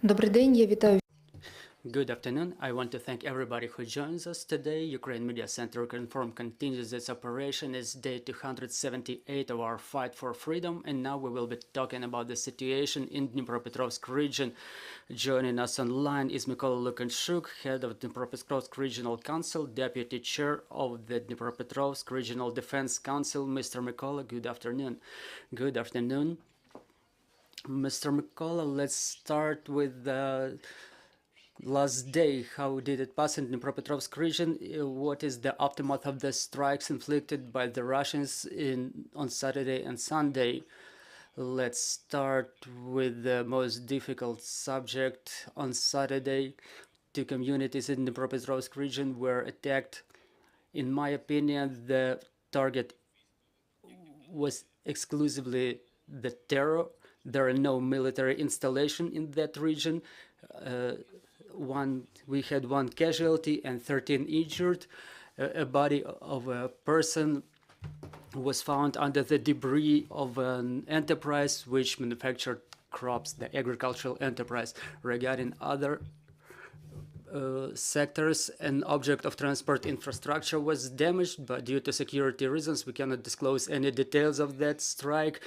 Добрий день, я вітаю. Good afternoon. I want to thank everybody who joins us today. Ukraine Media Center confirmed continues its operation as day 278 of our fight for freedom. And now we will be talking about the situation in Dnipropetrovsk region. Joining us online is Mykola Lukashuk, head of Dnipropetrovsk Regional Council, deputy chair of the Dnipropetrovsk Regional Defense Council. Mr. Mykola, good afternoon. Good afternoon. Mr. Mykola, let's start with the last day. How did it pass in the Dnipropetrovsk region? What is the aftermath of the strikes inflicted by the Russians on Saturday and Sunday? Let's start with the most difficult subject. On Saturday, two communities in the Dnipropetrovsk region were attacked. In my opinion, the target was exclusively the terror. There are no military installation in that region. We had one casualty and 13 injured. A body of a person was found under the debris of an enterprise which manufactured crops, the agricultural enterprise. Regarding other sectors, an object of transport infrastructure was damaged, but due to security reasons, we cannot disclose any details of that strike.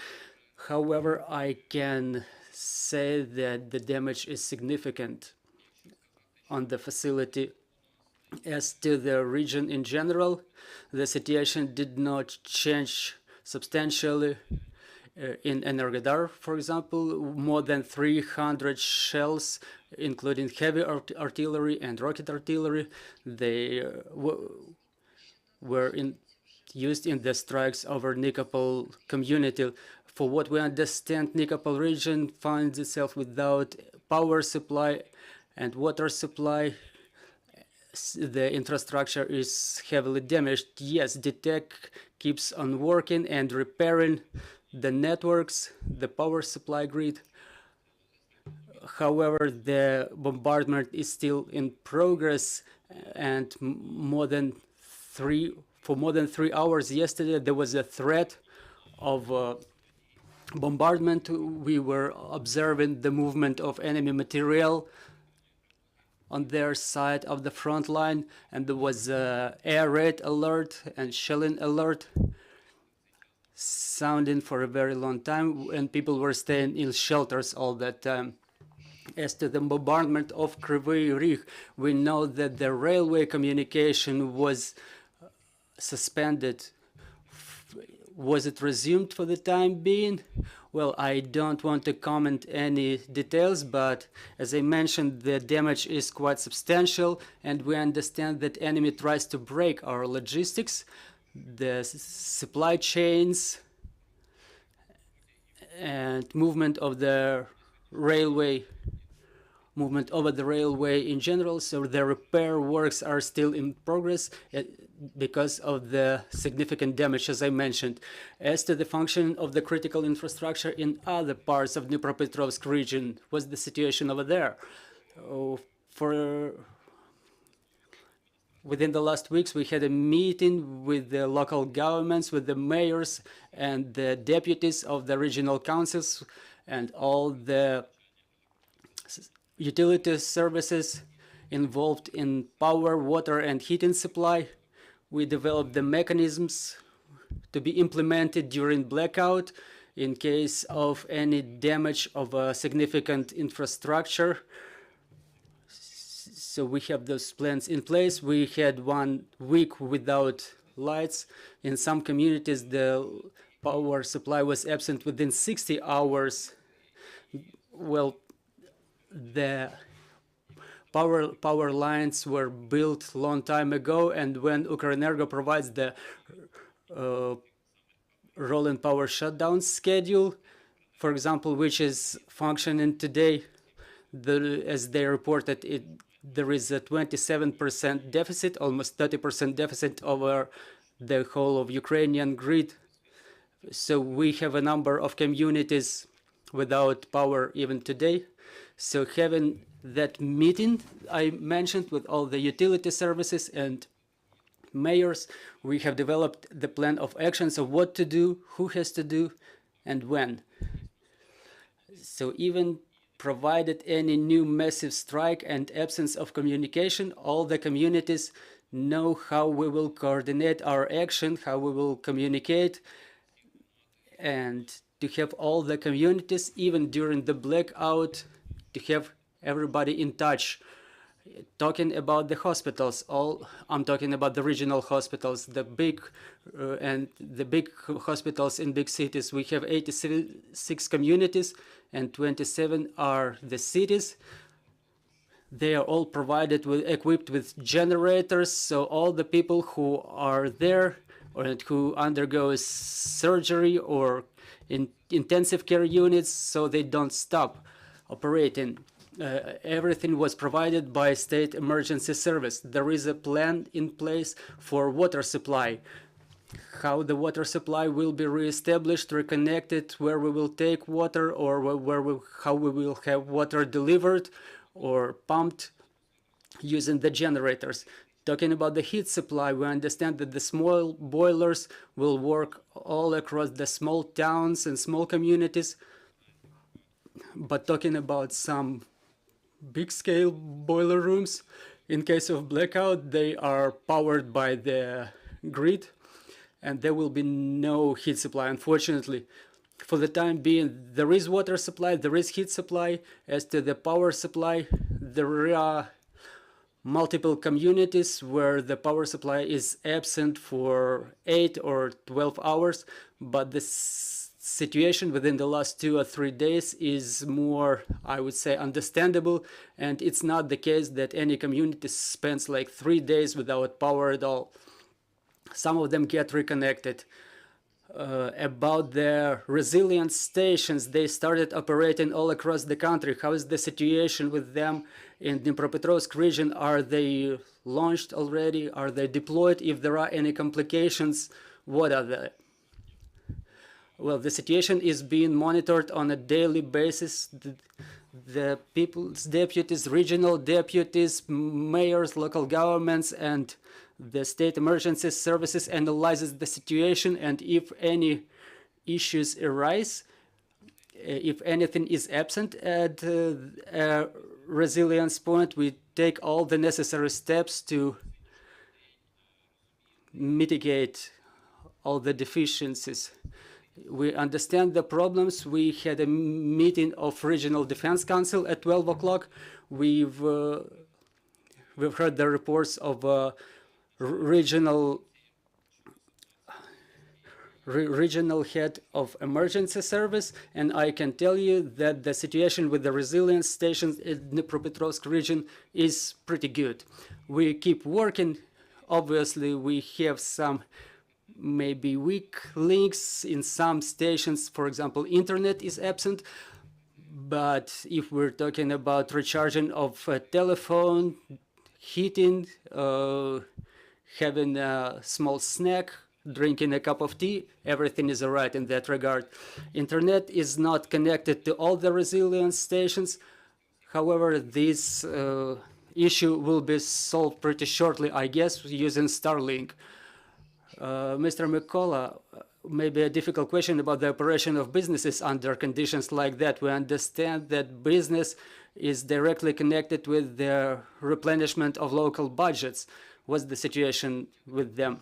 However, I can say that the damage is significant on the facility. As to the region in general, the situation did not change substantially. In Energodar, for example, more than 300 shells, including heavy artillery and rocket artillery, they were used in the strikes over Nikopol community. For what we understand, Nikopol region finds itself without power supply and water supply. The infrastructure is heavily damaged. Yes, DTEC keeps on working and repairing the networks, the power supply grid. However, the bombardment is still in progress, and for more than 3 hours yesterday there was a threat of bombardment. We were observing the movement of enemy material on their side of the front line, and there was air raid alert and shelling alert sounding for a very long time, and people were staying in shelters all that time. As to the bombardment of Kryvyi Rih, we know that the railway communication was suspended. Was it resumed for the time being? Well, I don't want to comment any details, but as I mentioned, the damage is quite substantial, and we understand that enemy tries to break our logistics, the supply chains, and movement of the railway, movement over the railway in general. So the repair works are still in progress because of the significant damage, as I mentioned. As to the function of the critical infrastructure in other parts of Dnipropetrovsk region, what's the situation over there? Within the last weeks, we had a meeting with the local governments, with the mayors and the deputies of the regional councils and all the utility services involved in power, water, and heating supply. We developed the mechanisms to be implemented during blackout in case of any damage of a significant infrastructure. So we have those plans in place. We had 1 week without lights. In some communities, the power supply was absent within 60 hours. Well, the power lines were built a long time ago, and when Ukrenergo provides the rolling power shutdown schedule, for example, which is functioning today, as they reported, there is a 27% deficit, almost 30% deficit over the whole of Ukrainian grid. So we have a number of communities without power even today. So having that meeting I mentioned with all the utility services and mayors, we have developed the plan of actions of what to do, who has to do, and when. So even provided any new massive strike and absence of communication. All the communities know how we will coordinate our action, how we will communicate, and to have all the communities, even during the blackout, to have everybody in touch. Talking about the hospitals, I'm talking about the regional hospitals, the big hospitals in big cities. We have 86 communities, and 27 are the cities. They are all equipped with generators, so all the people who are there or who undergo surgery or in intensive care units, so they don't stop operating. Everything was provided by State Emergency Service. There is a plan in place for water supply. How the water supply will be reestablished, reconnected, where we will take water, or how we will have water delivered or pumped using the generators. Talking about the heat supply, we understand that the small boilers will work all across the small towns and small communities. But talking about some big-scale boiler rooms, in case of blackout, they are powered by the grid, and there will be no heat supply, unfortunately. For the time being, there is water supply, there is heat supply. As to the power supply, there are multiple communities where the power supply is absent for 8 or 12 hours, but the situation within the last 2 or 3 days is more, I would say, understandable, and it's not the case that any community spends like 3 days without power at all. Some of them get reconnected. About their resilience stations, they started operating all across the country. How is the situation with them in Dnipropetrovsk region? Are they launched already? Are they deployed? If there are any complications, what are they? Well, the situation is being monitored on a daily basis. The people's deputies, regional deputies, mayors, local governments, and the state emergency services analyzes the situation, and if any issues arise, if anything is absent at a resilience point, we take all the necessary steps to mitigate all the deficiencies. We understand the problems. We had a meeting of Regional Defense Council at 12 o'clock. We've heard the reports of regional head of emergency service, and I can tell you that the situation with the resilience stations in the Dnipropetrovsk region is pretty good. We keep working. Obviously, we have some maybe weak links in some stations. For example, internet is absent, but if we're talking about recharging of a telephone, heating, having a small snack, drinking a cup of tea, everything is all right in that regard. Internet is not connected to all the resilience stations. However, this issue will be solved pretty shortly, I guess, using Starlink. Mr. Mykola, maybe a difficult question about the operation of businesses under conditions like that. We understand that business is directly connected with the replenishment of local budgets. What's the situation with them?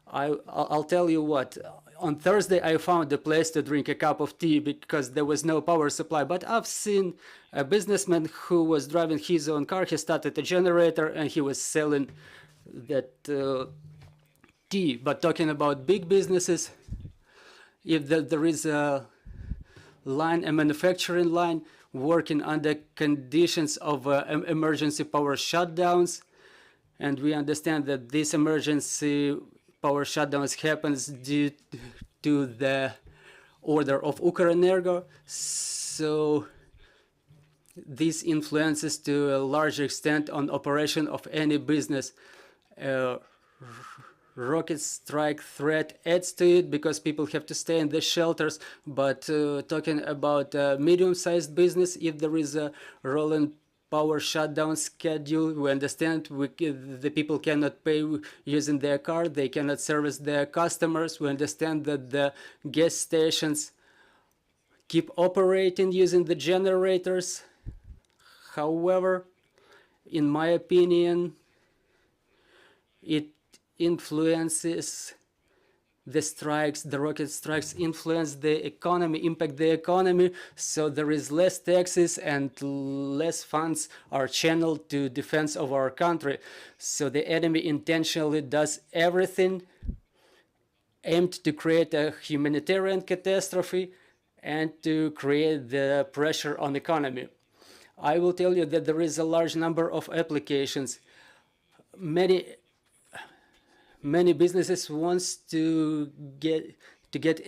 I'll tell you what. On Thursday, I found a place to drink a cup of tea because there was no power supply. But I've seen a businessman who was driving his own car. He started a generator and he was selling that tea. But talking about big businesses, if there is a line, a manufacturing line, working under conditions of emergency power shutdowns, and we understand that this emergency power shutdowns happens due to the order of Ukrenergo, so this influences to a large extent on operation of any business. Rocket strike threat adds to it because people have to stay in the shelters, but talking about medium-sized business, if there is a rolling power shutdown schedule, we understand the people cannot pay using their card, they cannot service their customers. We understand that the gas stations keep operating using the generators. However, in my opinion, it influences the strikes, the rocket strikes influence the economy, impact the economy, so there is less taxes and less funds are channeled to defense of our country. So the enemy intentionally does everything aimed to create a humanitarian catastrophe and to create the pressure on economy. I will tell you that there is a large number of applications. Many businesses wants to get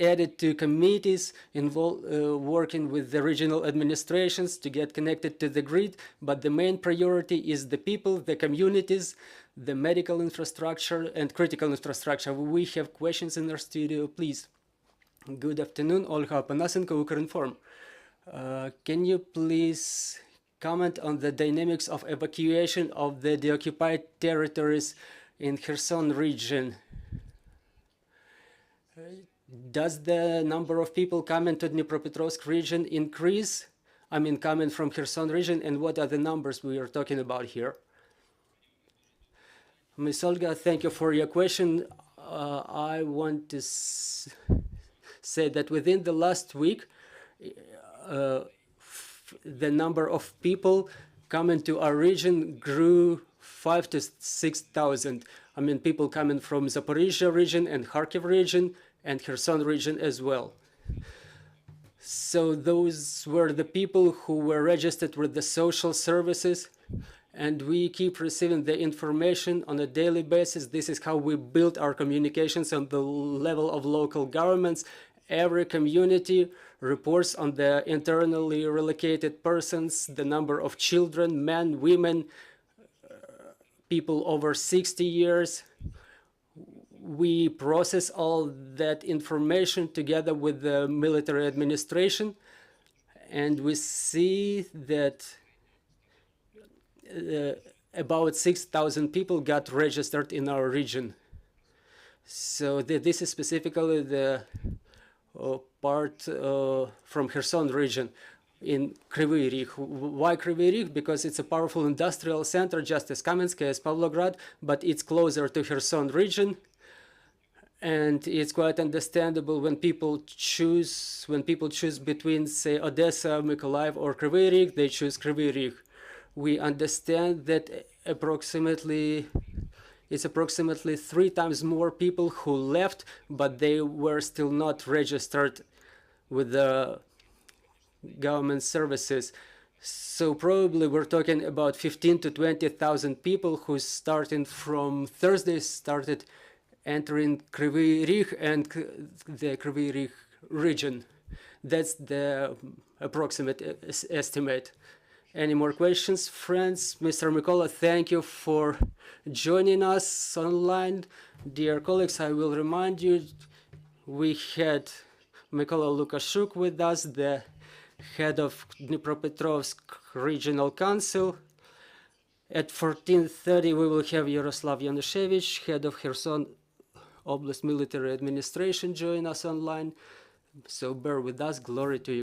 added to committees involved working with the regional administrations to get connected to the grid, but the main priority is the people, the communities, the medical infrastructure and critical infrastructure. We have questions in our studio, please. Good afternoon, Olga Apanasenko, Ukrinform. Can you please comment on the dynamics of evacuation of the deoccupied territories in Kherson region? Does the number of people coming to Dnipropetrovsk region increase? I mean, coming from Kherson region, and what are the numbers we are talking about here? Ms. Olga, thank you for your question. I want to say that within the last week, the number of people coming to our region grew 5,000 to 6,000. I mean, people coming from Zaporizhia region and Kharkiv region and Kherson region as well. So those were the people who were registered with the social services, and we keep receiving the information on a daily basis. This is how we build our communications on the level of local governments. Every community reports on the internally relocated persons, the number of children, men, women, people over 60 years. We process all that information together with the military administration, and we see that about 6,000 people got registered in our region. So this is specifically the part from Kherson region in Kryvyi Rih. Why Kryvyi Rih? Because it's a powerful industrial center, just as Kamensk, as Pavlograd, but it's closer to Kherson region. And it's quite understandable when people choose between, say, Odessa, Mykolaiv, or Kryvyi Rih, they choose Kryvyi Rih. We understand that it's approximately 3 times more people who left, but they were still not registered with the government services. So probably we're talking about 15 to 20,000 people who starting from Thursday started entering Kryvyi Rih and the Kryvyi Rih region. That's the approximate estimate. Any more questions, friends? Mr. Mykola, thank you for joining us online. Dear colleagues, I will remind you, we had Mykola Lukashuk with us, the head of Dnipropetrovsk Regional Council. At 14:30, we will have Yaroslav Yanushevich, head of Kherson Oblast Military Administration, join us online. So bear with us. Glory to you.